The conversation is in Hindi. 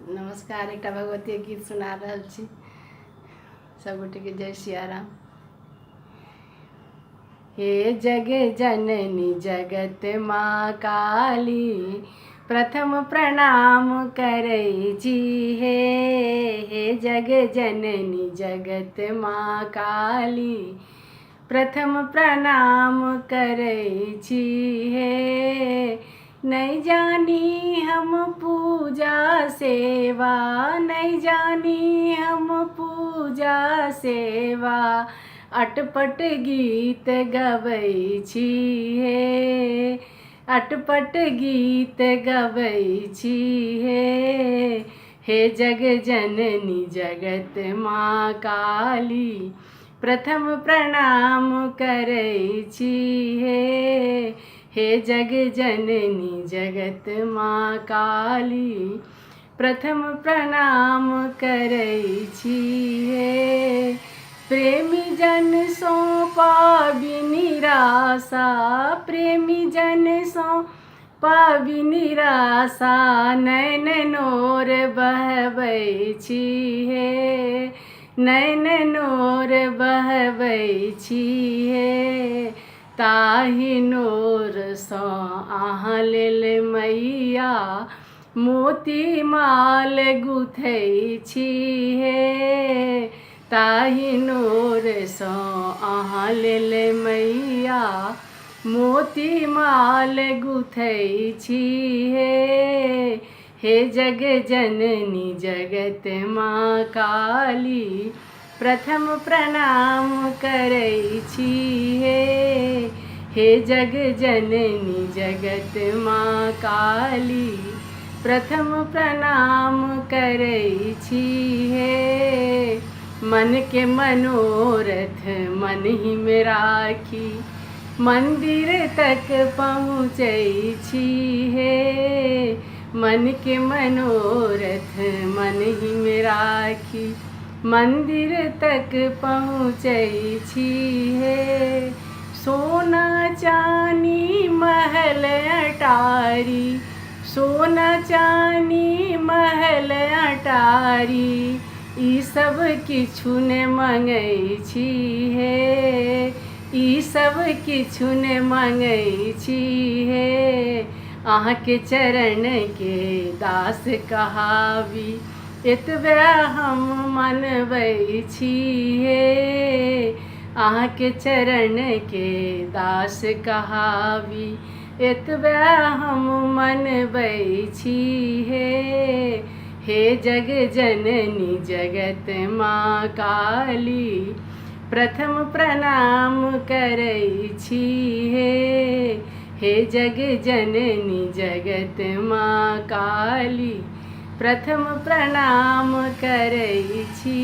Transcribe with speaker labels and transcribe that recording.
Speaker 1: नमस्कार। एक भगवती गीत सुना रहा छी। सब गोटे के जय सिया राम। हे जग जननी जगत माँ काली, प्रथम प्रणाम करै छी। हे जग जननी जगत माँ काली, प्रथम प्रणाम करै छी। हे नहीं जानी हम पूजा सेवा, नहीं जानी हम पूजा सेवा, अटपट गीत गबै छी। अटपट गीत गबै छी। हे जग जननी जगत माँ काली, प्रथम प्रणाम करै छी। हे जग जननी जगत माँ काली, प्रथम प्रणाम करै छी। प्रेमी जन सो पाबि निराशा, प्रेमी जन सो पाबि निराशा, नैन नोर बहबै छी। नैन नोर बहबै छी। ताहि नोर सँ अहाँ लेल मैया मोती माल गुथै छी। ताहि नोर सँ अहाँ लेल मैया मोती माल गुथै छी। हे जग जननी जगत माँ काली, प्रथम प्रणाम करै छी। हे जग जननी जगत माँ काली, प्रथम प्रणाम करै छी। मन के मनोरथ मन ही में राखी, मंदिर तक पहुँचै छी। मन के मनोरथ मन ही में राखी, मंदिर तक पहुँचै छी। सोना चानी महल अटारी, सोना चानी महल अटारी, ई सब किछु ने मंगै छी। ई सब किछु ने मंगै छी। अहाँके चरण के दास कहावी, एतबे हम मनबै छी। अहाँके चरण के दास कहावी, एतबे हम मनबै छी। हे जग जननी जगत माँ काली, प्रथम प्रणाम करै छी। हे जग जननी जगत माँ काली, प्रथम प्रणाम करै छी।